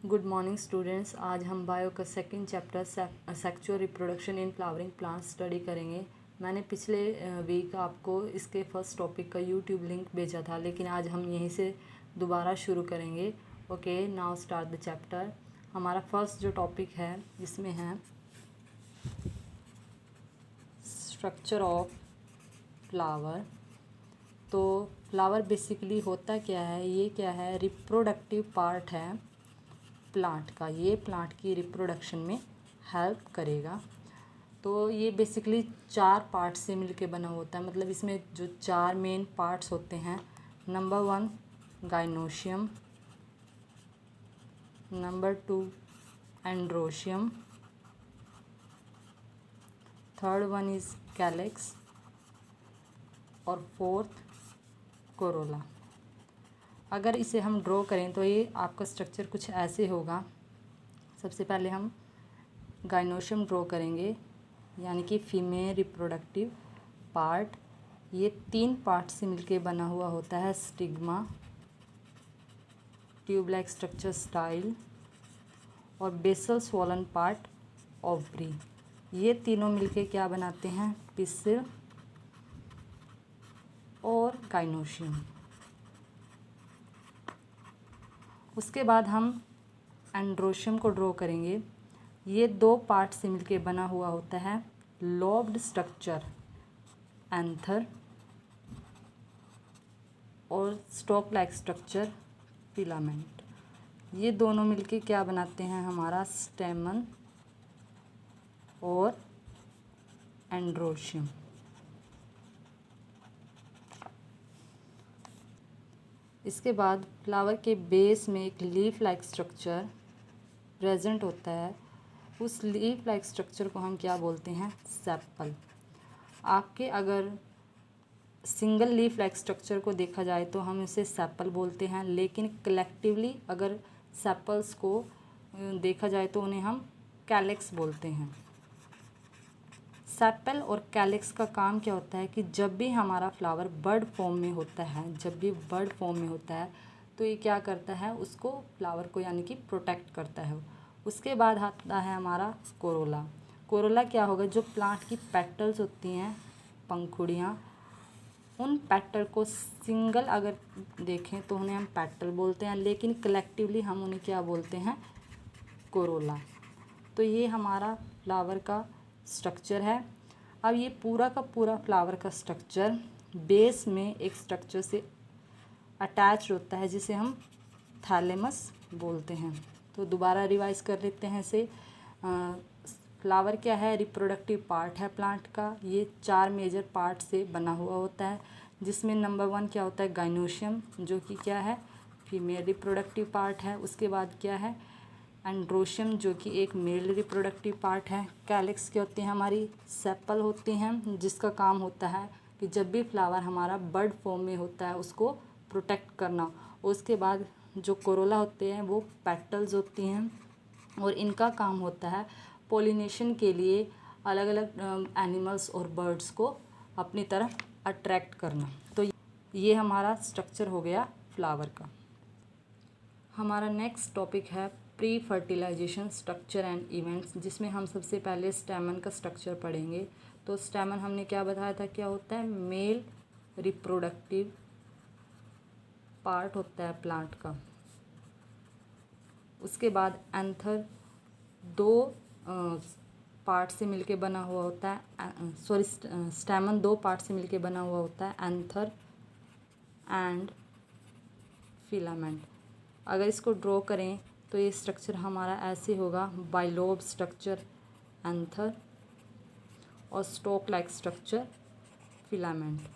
Good morning students. आज हम bio का second chapter sexual reproduction in flowering plants study करेंगे। मैंने पिछले वीक आपको इसके फर्स्ट टॉपिक का यूट्यूब लिंक भेजा था, लेकिन आज हम यहीं से दोबारा शुरू करेंगे। Okay, now start the chapter. हमारा फर्स्ट जो टॉपिक है इसमें है स्ट्रक्चर ऑफ फ्लावर। तो फ्लावर बेसिकली होता क्या है, ये क्या है, रिप्रोडक्टिव पार्ट है प्लांट का। ये प्लांट की रिप्रोडक्शन में हेल्प करेगा। तो ये बेसिकली 4 पार्ट से मिलके बना होता है, मतलब इसमें जो 4 मेन पार्ट्स होते हैं। Number 1 gynoecium, number 2 androecium, third one is calyx और फोर्थ कोरोला। अगर इसे हम ड्रॉ करें तो ये आपका स्ट्रक्चर कुछ ऐसे होगा। सबसे पहले हम गाइनोशियम ड्रॉ करेंगे, यानी कि फीमेल रिप्रोडक्टिव पार्ट। ये 3 पार्ट से मिलके बना हुआ होता है, stigma, tube like structure style और बेसल स्वॉलन पार्ट ओवरी। ये तीनों मिलके क्या बनाते हैं, पिस्सिल और गाइनोशियम। उसके बाद हम एंड्रोशियम को ड्रॉ करेंगे। ये 2 पार्ट से मिलके बना हुआ होता है, लोब्ड स्ट्रक्चर एंथर और स्टॉक लाइक स्ट्रक्चर फिलामेंट। ये दोनों मिलके क्या बनाते हैं, हमारा स्टेमन और एंड्रोशियम। इसके बाद फ्लावर के बेस में एक लीफ लाइक स्ट्रक्चर प्रेजेंट होता है। उस लीफ लाइक स्ट्रक्चर को हम क्या बोलते हैं, सेपल। आपके अगर सिंगल लीफ लाइक स्ट्रक्चर को देखा जाए तो हम इसे सेपल बोलते हैं, लेकिन कलेक्टिवली अगर सेपल्स को देखा जाए तो उन्हें हम कैलेक्स बोलते हैं। सेपल और कैलिक्स का काम क्या होता है कि जब भी हमारा फ्लावर बर्ड फॉर्म में होता है, तो ये क्या करता है, उसको फ्लावर को यानी कि प्रोटेक्ट करता है। उसके बाद आता है हमारा कोरोला। कोरोला क्या होगा, जो प्लांट की पेटल्स होती हैं, पंखुड़ियाँ, उन पेटल को सिंगल अगर देखें तो उन्हें हम पेटल बोलते हैं, लेकिन कलेक्टिवली हम उन्हें क्या बोलते हैं, कोरोला। तो ये हमारा फ्लावर का स्ट्रक्चर है। अब ये पूरा का पूरा फ्लावर का स्ट्रक्चर बेस में एक स्ट्रक्चर से अटैच होता है, जिसे हम थैलेमस बोलते हैं। तो दोबारा रिवाइज कर लेते हैं इसे। फ्लावर क्या है, रिप्रोडक्टिव पार्ट है प्लांट का। ये 4 मेजर पार्ट से बना हुआ होता है, जिसमें नंबर 1 क्या होता है, गाइनोशियम, जो कि क्या है, फीमेल रिप्रोडक्टिव पार्ट है। उसके बाद क्या है, एंड्रोशियम, जो कि एक मेल रिप्रोडक्टिव पार्ट है। कैलिक्स क्या होती हैं, हमारी सेपल होती हैं, जिसका काम होता है कि जब भी फ्लावर हमारा बर्ड फॉर्म में होता है उसको प्रोटेक्ट करना। उसके बाद जो कोरोला होते हैं वो पेटल्स होती हैं, और इनका काम होता है पोलिनेशन के लिए अलग अलग एनिमल्स और बर्ड्स को अपनी तरफ अट्रैक्ट करना। तो ये हमारा स्ट्रक्चर हो गया फ्लावर का। हमारा नेक्स्ट टॉपिक है pre fertilization structure and events, जिसमें हम सबसे पहले स्टेमन का स्ट्रक्चर पढ़ेंगे। तो स्टेमन हमने क्या बताया था, क्या होता है, मेल रिप्रोडक्टिव पार्ट होता है प्लांट का। उसके बाद एंथर 2 पार्ट से मिलके बना हुआ होता है, स्टेमन 2 पार्ट से मिलके बना हुआ होता है, एंथर एंड फिलामेंट। अगर इसको ड्रॉ करें तो ये स्ट्रक्चर हमारा ऐसे होगा, बाइलोब स्ट्रक्चर एंथर और स्टॉक लाइक स्ट्रक्चर फिलामेंट।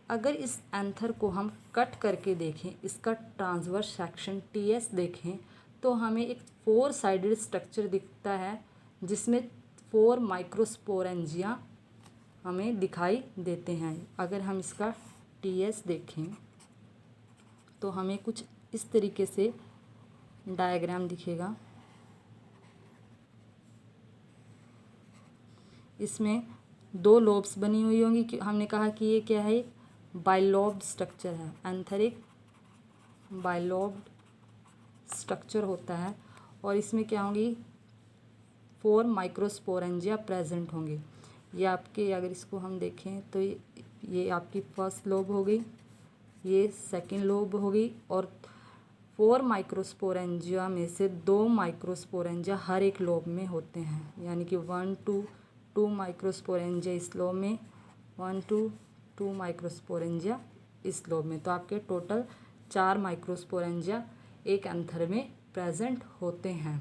अगर इस एंथर को हम कट करके देखें, इसका ट्रांसवर्स सेक्शन टीएस देखें, तो हमें एक 4 साइडेड स्ट्रक्चर दिखता है, जिसमें 4 माइक्रोस्पोरेंजिया हमें दिखाई देते हैं। अगर हम इसका टीएस देखें तो हमें कुछ इस तरीके से डायग्राम दिखेगा। इसमें 2 लोब्स बनी हुई होंगी, कि हमने कहा कि ये क्या है, बाइलोब्ड स्ट्रक्चर है। एंथर एक बाइलोब्ड स्ट्रक्चर होता है और इसमें क्या होंगी 4 माइक्रोस्पोरेंजिया प्रेजेंट होंगे। ये आपके अगर इसको हम देखें तो ये आपकी फर्स्ट लोब हो गई, ये सेकंड लोब हो गई और 4 माइक्रोस्पोरेंजिया में से 2 माइक्रोस्पोरेंजिया हर एक लोब में होते हैं, यानी कि 1 to 2 माइक्रोस्पोरेंजिया इस लोब में, 1 to 2 माइक्रोस्पोरेंजिया इस लोब में। तो आपके टोटल 4 माइक्रोस्पोरेंजिया एक एंथर में प्रेजेंट होते हैं।